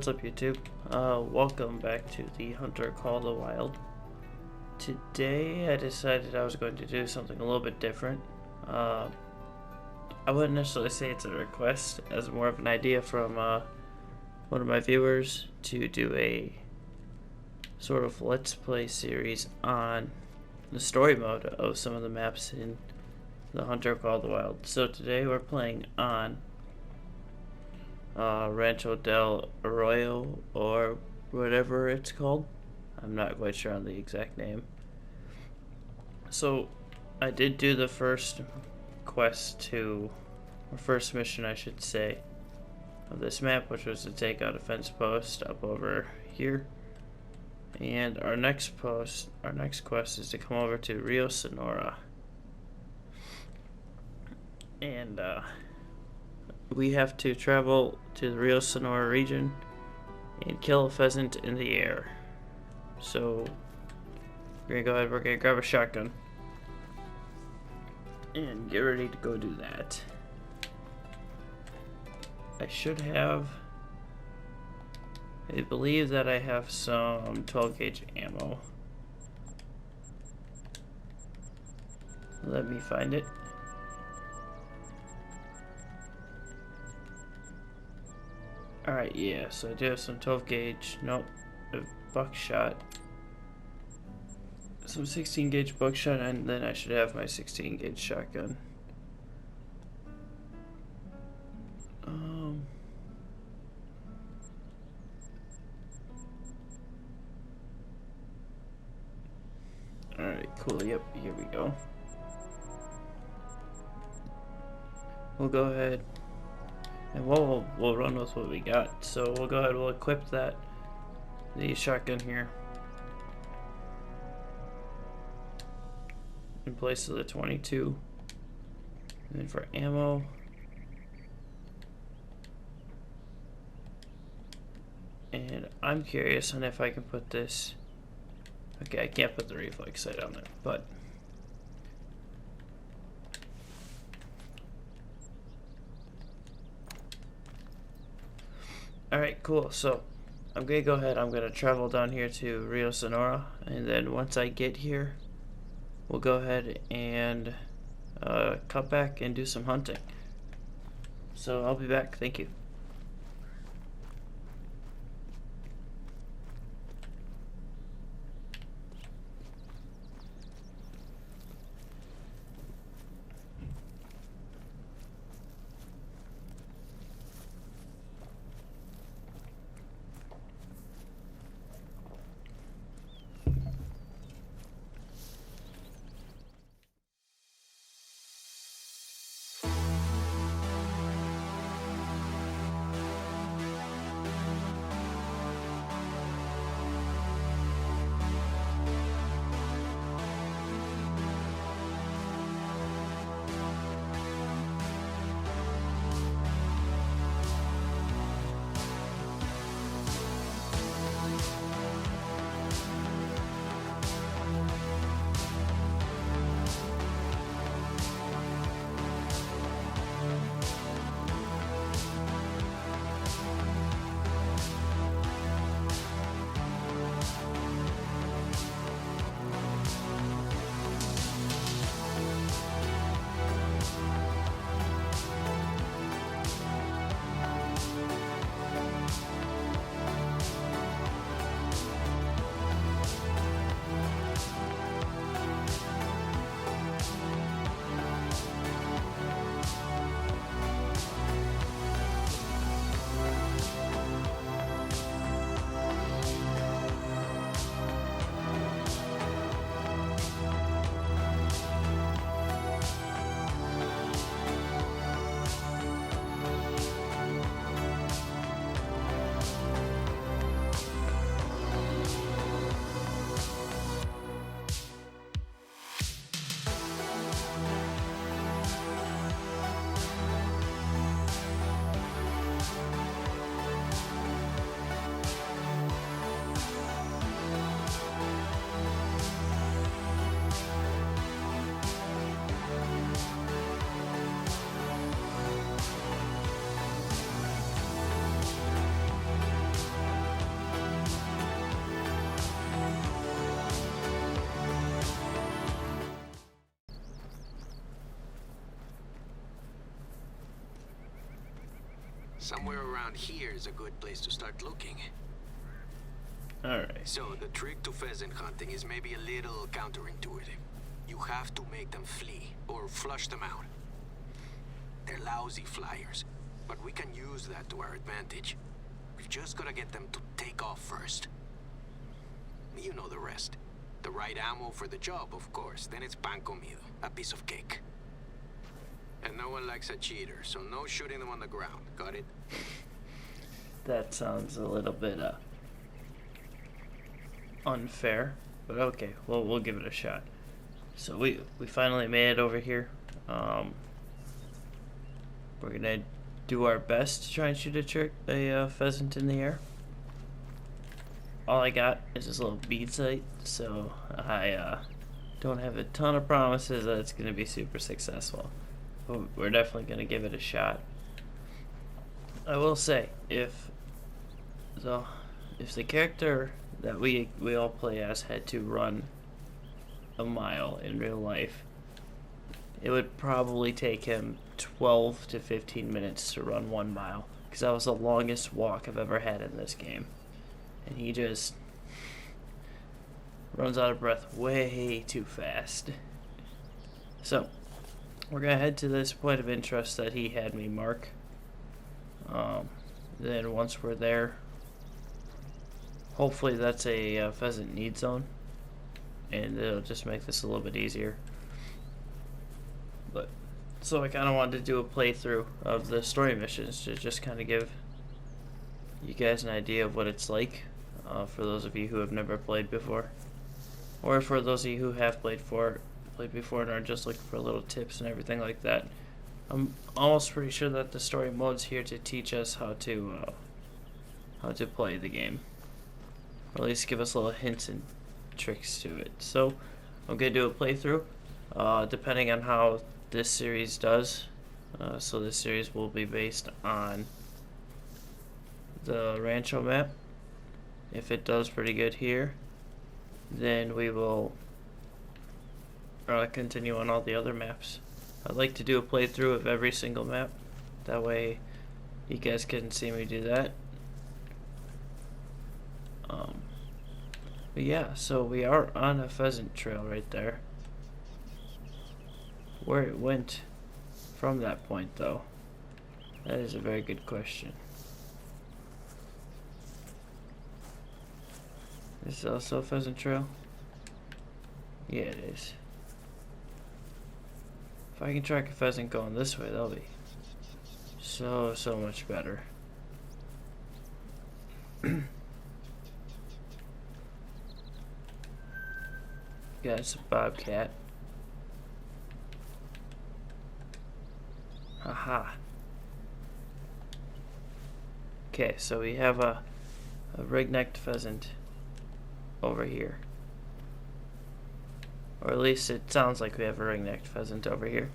What's up, YouTube? Welcome back to the Hunter Call the Wild. Today I decided I was going to do something a little bit different. I wouldn't necessarily say it's a request, as more of an idea from one of my viewers to do a sort of Let's Play series on the story mode of some of the maps in the Hunter Call the Wild. So today we're playing on Rancho Del Aroyo, or whatever it's called. I'm not quite sure on the exact name. So I did do the first first mission I should say, of this map, which was to take out a fence post up over here. And our next quest is to come over to Rio Sonora. And we have to travel to the Rio Sonora region and kill a pheasant in the air. So we're gonna grab a shotgun and get ready to go do that. I believe that I have some 12 gauge ammo. Let me find it. Alright, yeah, so I do have some 12 gauge, nope, buckshot. Some 16 gauge buckshot, and then I should have my 16 gauge shotgun. Alright, cool, yep, here we go. We'll go ahead and we'll run with what we got. So we'll go ahead, we'll equip the shotgun here in place of the 22. And then for ammo, and I'm curious on if I can put this. Okay, I can't put the reflex sight on there, but alright, cool. So I'm gonna go ahead, I'm gonna travel down here to Rio Sonora, and then once I get here, we'll go ahead and cut back and do some hunting. So I'll be back, thank you. Somewhere around here is a good place to start looking. Alright. So, the trick to pheasant hunting is maybe a little counterintuitive. You have to make them flee, or flush them out. They're lousy flyers, but we can use that to our advantage. We've just gotta get them to take off first. You know the rest. The right ammo for the job, of course. Then it's pan comido, a piece of cake. And no one likes a cheater, so no shooting them on the ground. Got it? That sounds a little bit unfair, but okay, we'll give it a shot. So we finally made it over here. We're gonna do our best to try and shoot a pheasant in the air. All I got is this little bead sight, so I don't have a ton of promises that it's gonna be super successful. But we're definitely gonna give it a shot. I will say, if the character that we all play as had to run a mile in real life, it would probably take him 12 to 15 minutes to run 1 mile, because that was the longest walk I've ever had in this game. And he just runs out of breath way too fast. So, we're going to head to this point of interest that he had me mark. Then once we're there, hopefully that's a pheasant need zone, and it'll just make this a little bit easier. But so I kind of wanted to do a playthrough of the story missions to just kind of give you guys an idea of what it's like, for those of you who have never played before, or for those of you who have played before and are just looking for little tips and everything like that. I'm almost pretty sure that the story mode's here to teach us how to play the game, or at least give us little hints and tricks to it. So I'm gonna do a playthrough, depending on how this series does. So this series will be based on the Rancho map. If it does pretty good here, then we will continue on all the other maps. I'd like to do a playthrough of every single map. That way you guys can see me do that. But yeah, so we are on a pheasant trail right there. Where it went from that point, though, that is a very good question. This is also a pheasant trail? Yeah, it is. If I can track a pheasant going this way, that'll be so much better. Yeah, it's a bobcat. Haha. Okay, so we have a ring-necked pheasant over here. Or at least it sounds like we have a ring-necked pheasant over here.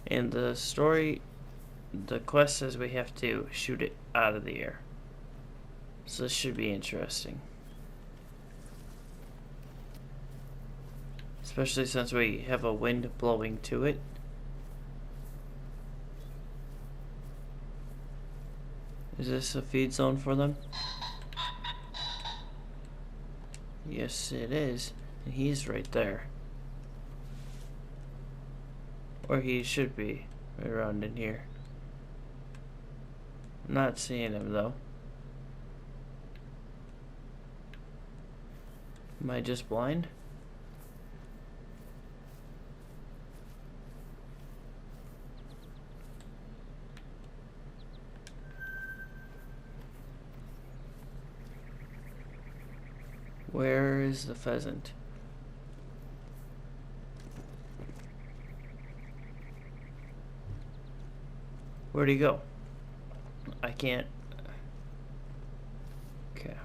In the story, the quest says we have to shoot it out of the air. So this should be interesting. Especially since we have a wind blowing to it. Is this a feed zone for them? Yes, it is. And he's right there. Or he should be right around in here. I'm not seeing him though. Am I just blind? Where is the pheasant? Where'd he go? I can't. Okay.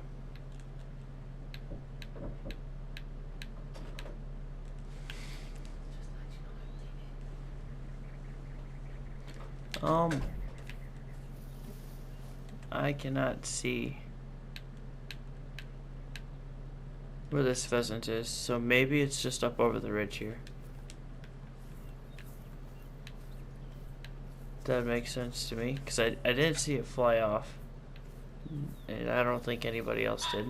I cannot see where this pheasant is, so maybe it's just up over the ridge here. That makes sense to me, because I didn't see it fly off. And I don't think anybody else did.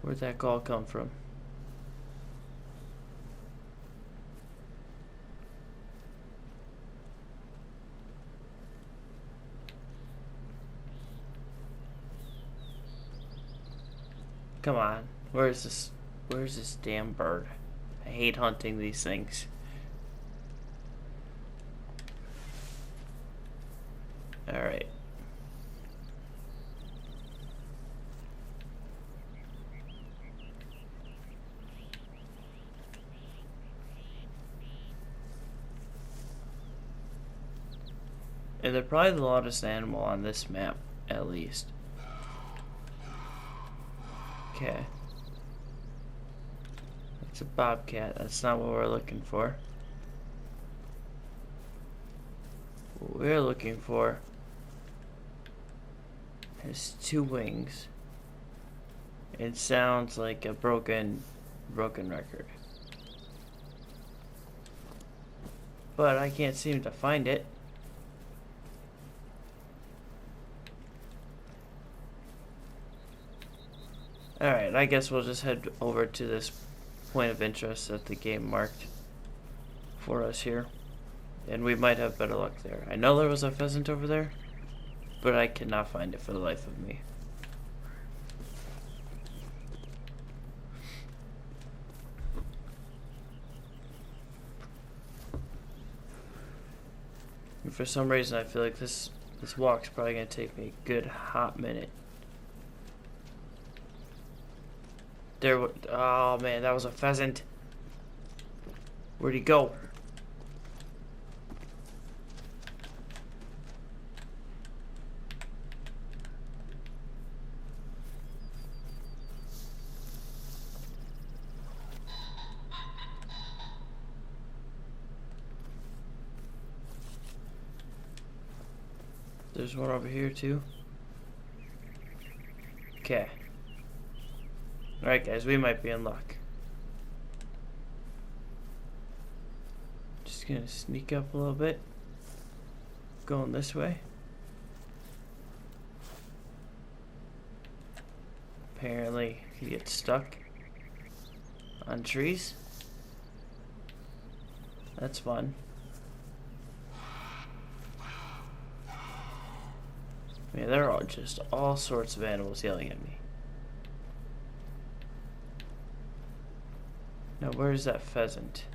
Where'd that call come from? Come on. Where's this damn bird? I hate hunting these things. Alright. And they're probably the largest animal on this map, at least. Okay. It's a bobcat. That's not what we're looking for. What we're looking for has two wings. It sounds like a broken record. But I can't seem to find it. Alright, I guess we'll just head over to this point of interest that the game marked for us here. And we might have better luck there. I know there was a pheasant over there, but I cannot find it for the life of me. And for some reason I feel like this walk's probably going to take me a good hot minute. Oh man, that was a pheasant. Where'd he go? There's one over here too. Okay. Alright guys, we might be in luck. Just gonna sneak up a little bit. Going this way. Apparently he gets stuck on trees. That's fun. Man, there are just all sorts of animals yelling at me. Now, where's that pheasant?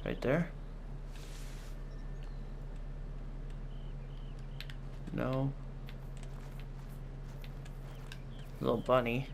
Right there? No. Little bunny.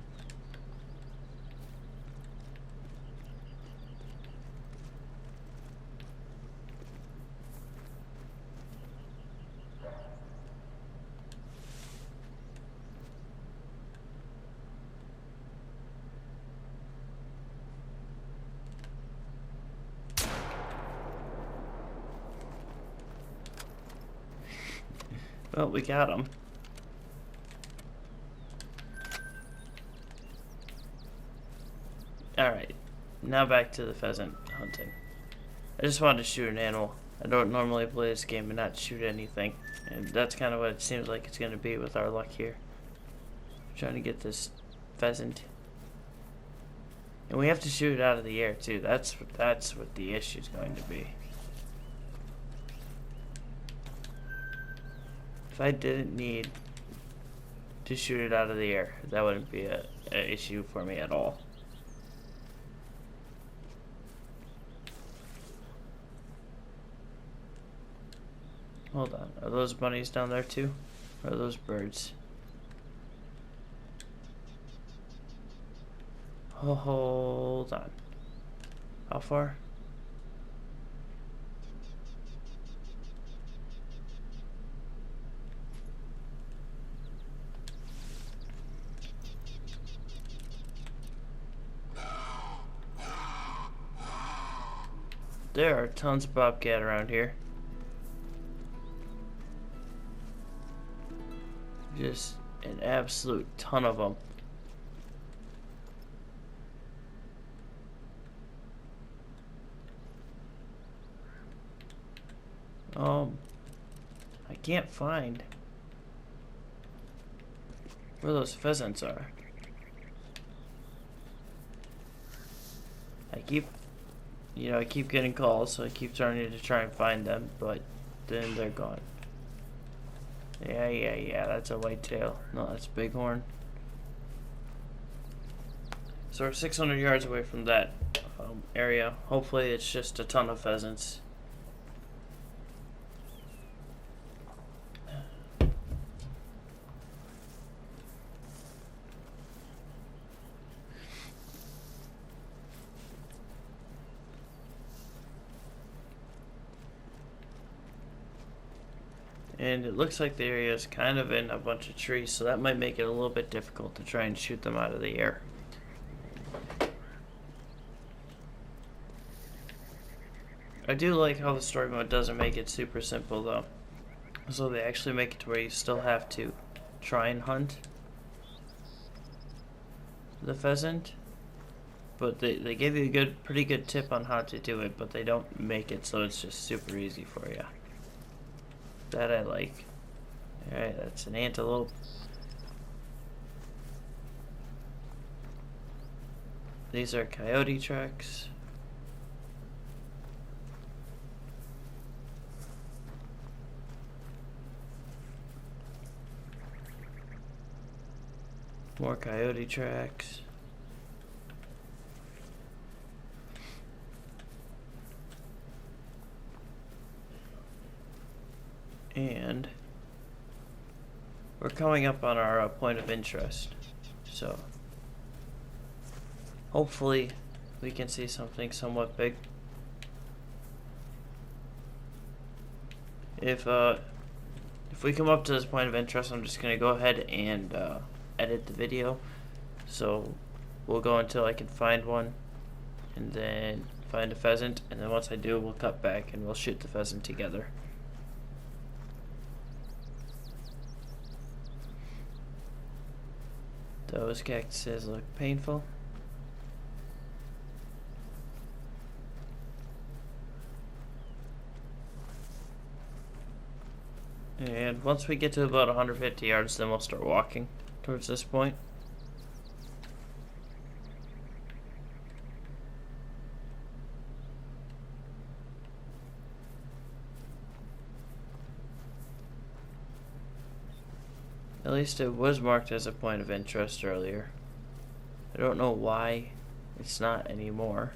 Well, we got him. Alright, now back to the pheasant hunting. I just wanted to shoot an animal. I don't normally play this game and not shoot anything. And that's kind of what it seems like it's going to be with our luck here. I'm trying to get this pheasant. And we have to shoot it out of the air too. That's what the issue is going to be. If I didn't need to shoot it out of the air, that wouldn't be an issue for me at all. Hold on, are those bunnies down there too? Or are those birds? Oh, hold on. How far? There are tons of bobcat around here. Just an absolute ton of them. I can't find where those pheasants are. I keep getting calls, so I keep turning to try and find them, but then they're gone. Yeah, that's a whitetail. No, that's bighorn. So we're 600 yards away from that area. Hopefully it's just a ton of pheasants. And it looks like the area is kind of in a bunch of trees, so that might make it a little bit difficult to try and shoot them out of the air. I do like how the story mode doesn't make it super simple though. So they actually make it to where you still have to try and hunt the pheasant. But they give you a pretty good tip on how to do it, but they don't make it so it's just super easy for you. That I like. Alright, that's an antelope. These are coyote tracks. More coyote tracks. And we're coming up on our point of interest, so hopefully we can see something somewhat big. If we come up to this point of interest, I'm just gonna go ahead and edit the video, so we'll go until I can find one, and then find a pheasant, and then once I do, we'll cut back and we'll shoot the pheasant together. Those cactuses look painful. And once we get to about 150 yards, then we'll start walking towards this point. At least it was marked as a point of interest earlier. I don't know why it's not anymore.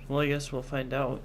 Well, I guess we'll find out.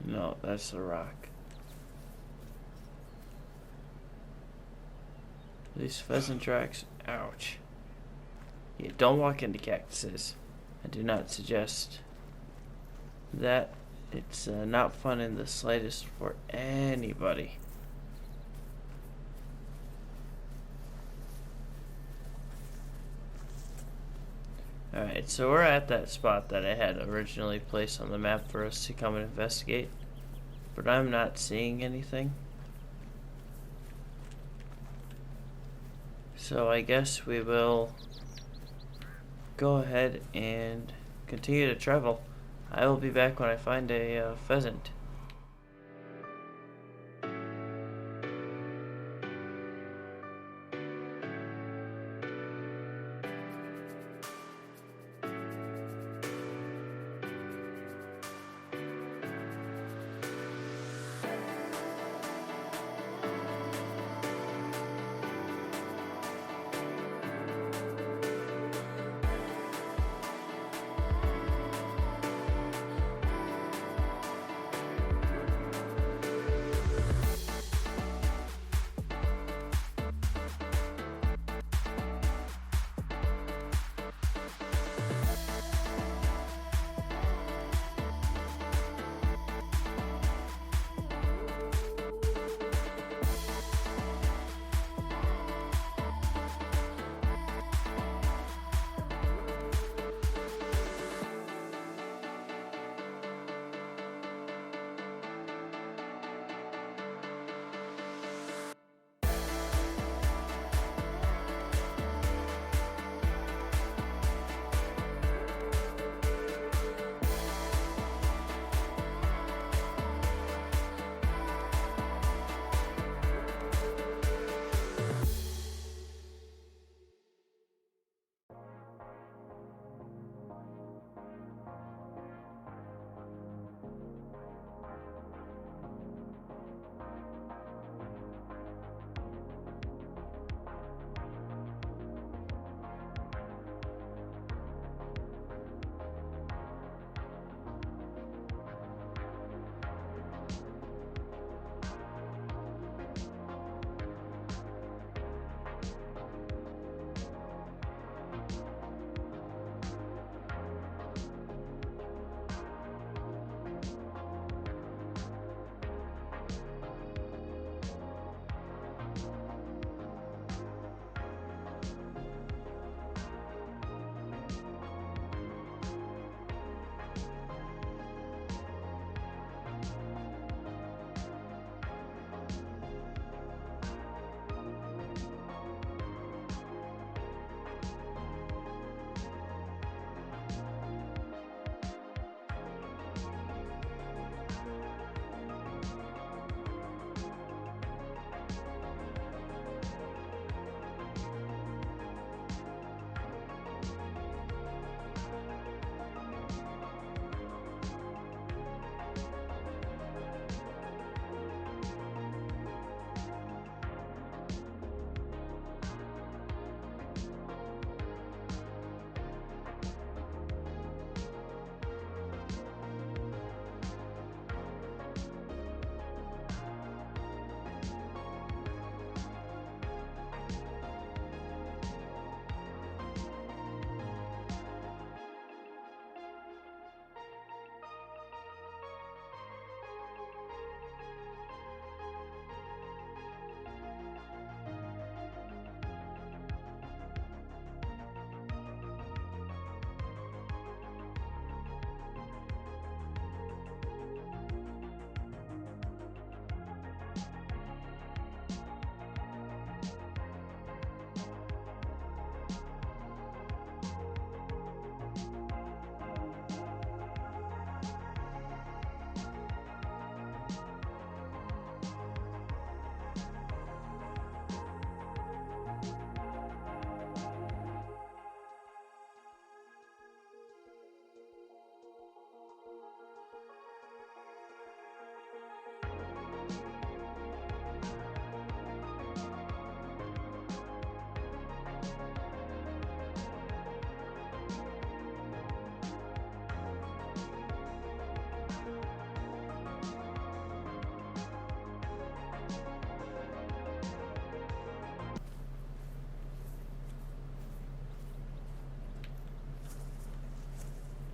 No, that's the rock. These pheasant tracks, ouch. Yeah, don't walk into cactuses. I do not suggest that. It's not fun in the slightest for anybody. Alright, so we're at that spot that I had originally placed on the map for us to come and investigate, but I'm not seeing anything. So I guess we will go ahead and continue to travel. I will be back when I find a pheasant.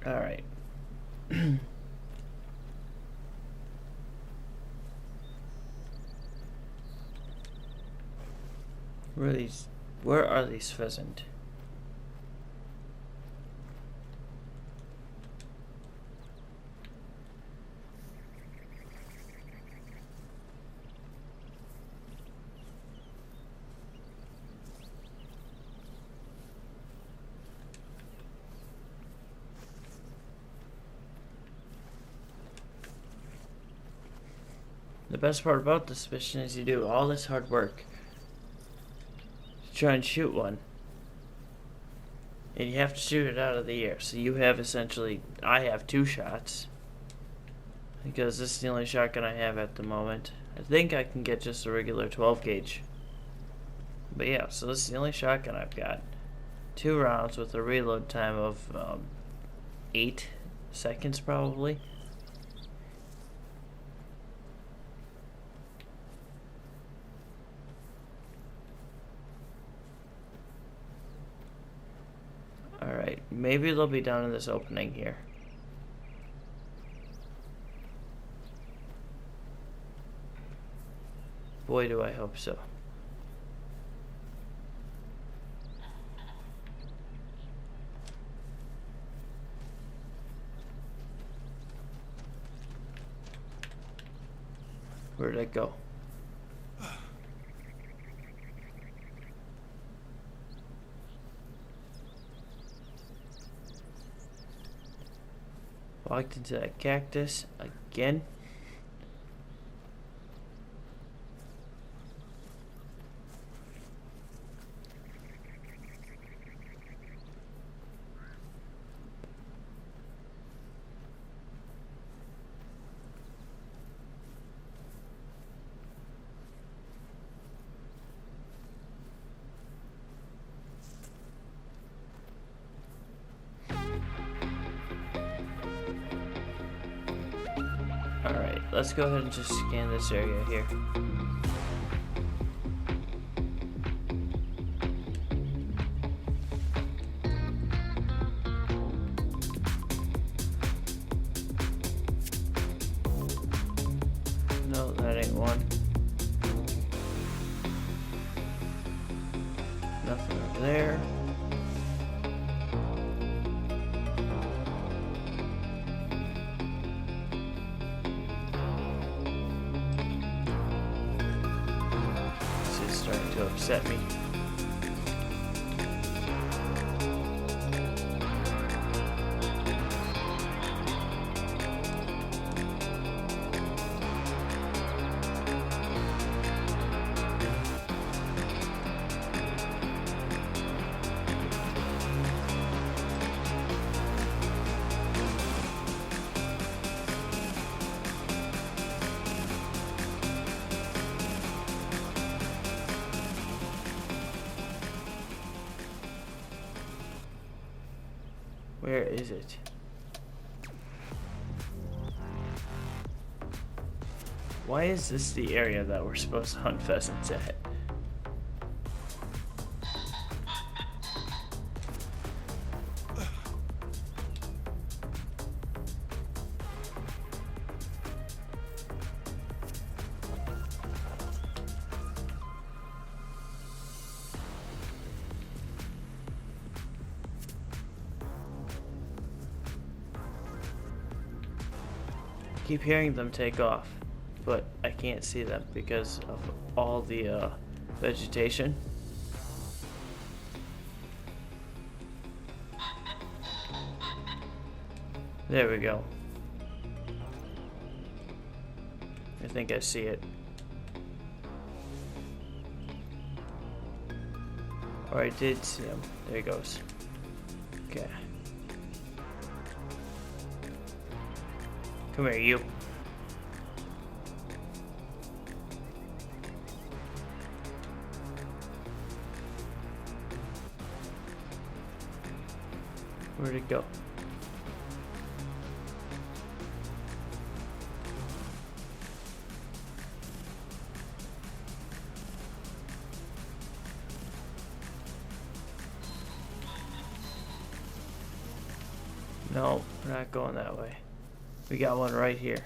Alright. Where are these pheasant? The best part about this mission is you do all this hard work to try and shoot one. And you have to shoot it out of the air. So you have essentially, I have 2 shots. Because this is the only shotgun I have at the moment. I think I can get just a regular 12 gauge. But yeah, so this is the only shotgun I've got. 2 rounds with a reload time of 8 seconds probably. Alright, maybe they'll be down in this opening here. Boy, do I hope so. Where did it go? Walked into that cactus again. Alright, let's go ahead and just scan this area here. No, that ain't one. Nothing over there. Starting to upset me. Where is it? Why is this the area that we're supposed to hunt pheasants at? Keep hearing them take off, but I can't see them because of all the vegetation. There we go. I think I see it. Or I did see him. There he goes. Okay. Come here, you. Where'd it go? No. We're not going that way. We got one right here.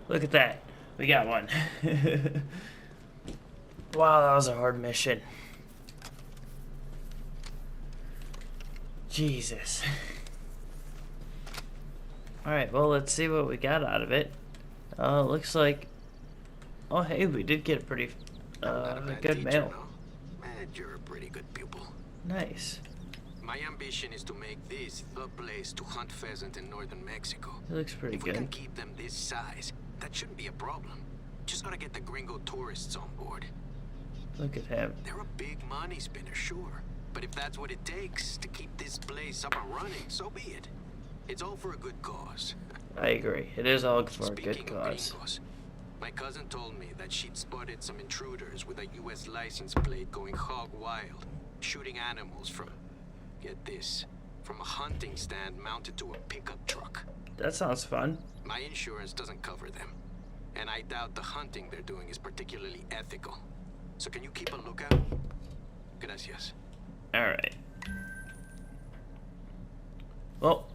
Look at that. We got one. Wow, that was a hard mission. Jesus. Alright, well, let's see what we got out of it. Looks like... Oh, hey, we did get a pretty good mail. No? You're a pretty good pupil. Nice. My ambition is to make this the place to hunt pheasant in northern Mexico. It looks pretty If we good. can keep them this size, that shouldn't be a problem. Just gotta get the gringo tourists on board. Look at him. They're a big money spinner, sure. But if that's what it takes to keep this place up and running, so be it. It's all for a good cause. I agree. It is all for a Speaking good of cause. gringos, my cousin told me that she'd spotted some intruders with a U.S. license plate going hog wild, shooting animals from, get this, from a hunting stand mounted to a pickup truck. That sounds fun. My insurance doesn't cover them, and I doubt the hunting they're doing is particularly ethical. So can you keep a lookout? Gracias. Alright. Well,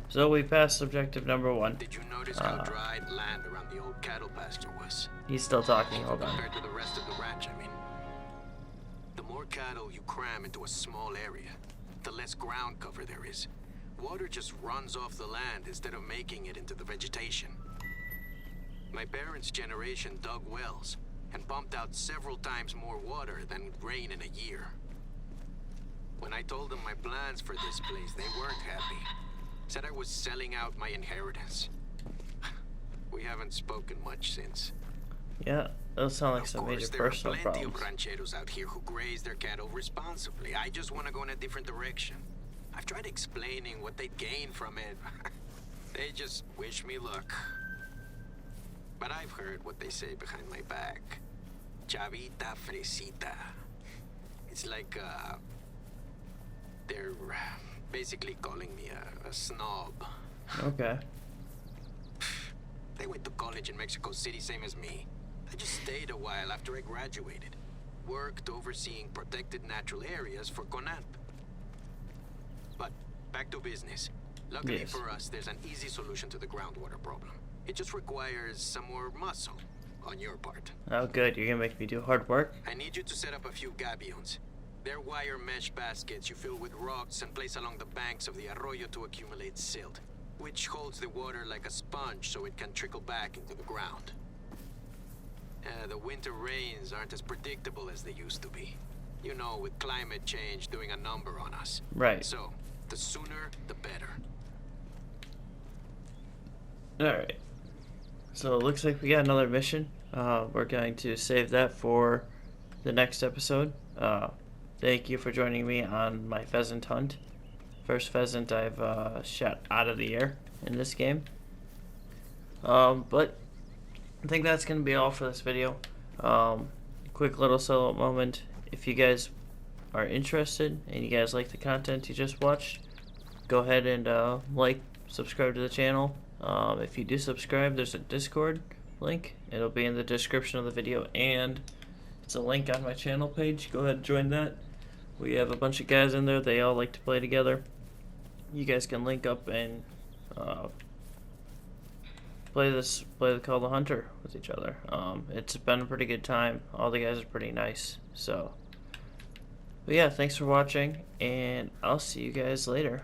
so we passed objective number 1. Did you notice how dry land around the old cattle pasture was? He's still talking, hold on. Compared to the rest of the ranch, I mean. The more cattle you cram into a small area, the less ground cover there is. Water just runs off the land instead of making it into the vegetation. My parents' generation dug wells and pumped out several times more water than would rain in a year. When I told them my plans for this place, they weren't happy. Said I was selling out my inheritance. We haven't spoken much since. Yeah, those sound like some major personal there are plenty problems. of rancheros out here who graze their cattle responsibly. I just want to go in a different direction. I've tried explaining what they'd gain from it. They just wish me luck. But I've heard what they say behind my back. Chavita fresita. It's like, they're basically calling me a snob. Okay. They went to college in Mexico City, same as me. I just stayed a while after I graduated. Worked overseeing protected natural areas for CONAP. But back to business. Luckily Yes. for us, there's an easy solution to the groundwater problem. It just requires some more muscle on your part. Oh, good. You're gonna make me do hard work? I need you to set up a few gabions. They're wire mesh baskets you fill with rocks and place along the banks of the arroyo to accumulate silt, which holds the water like a sponge so it can trickle back into the ground. The winter rains aren't as predictable as they used to be. You know, with climate change doing a number on us. Right. So, the sooner, the better. Alright. So it looks like we got another mission. We're going to save that for the next episode. Thank you for joining me on my pheasant hunt. First pheasant I've shot out of the air in this game. But I think that's going to be all for this video. Quick little solo moment. If you guys are interested and you guys like the content you just watched, go ahead and like, subscribe to the channel. If you do subscribe, there's a Discord link. It'll be in the description of the video, and it's a link on my channel page. Go ahead and join that. We have a bunch of guys in there. They all like to play together. You guys can link up and play the Call of the Hunter with each other. It's been a pretty good time. All the guys are pretty nice. So, but yeah, thanks for watching, and I'll see you guys later.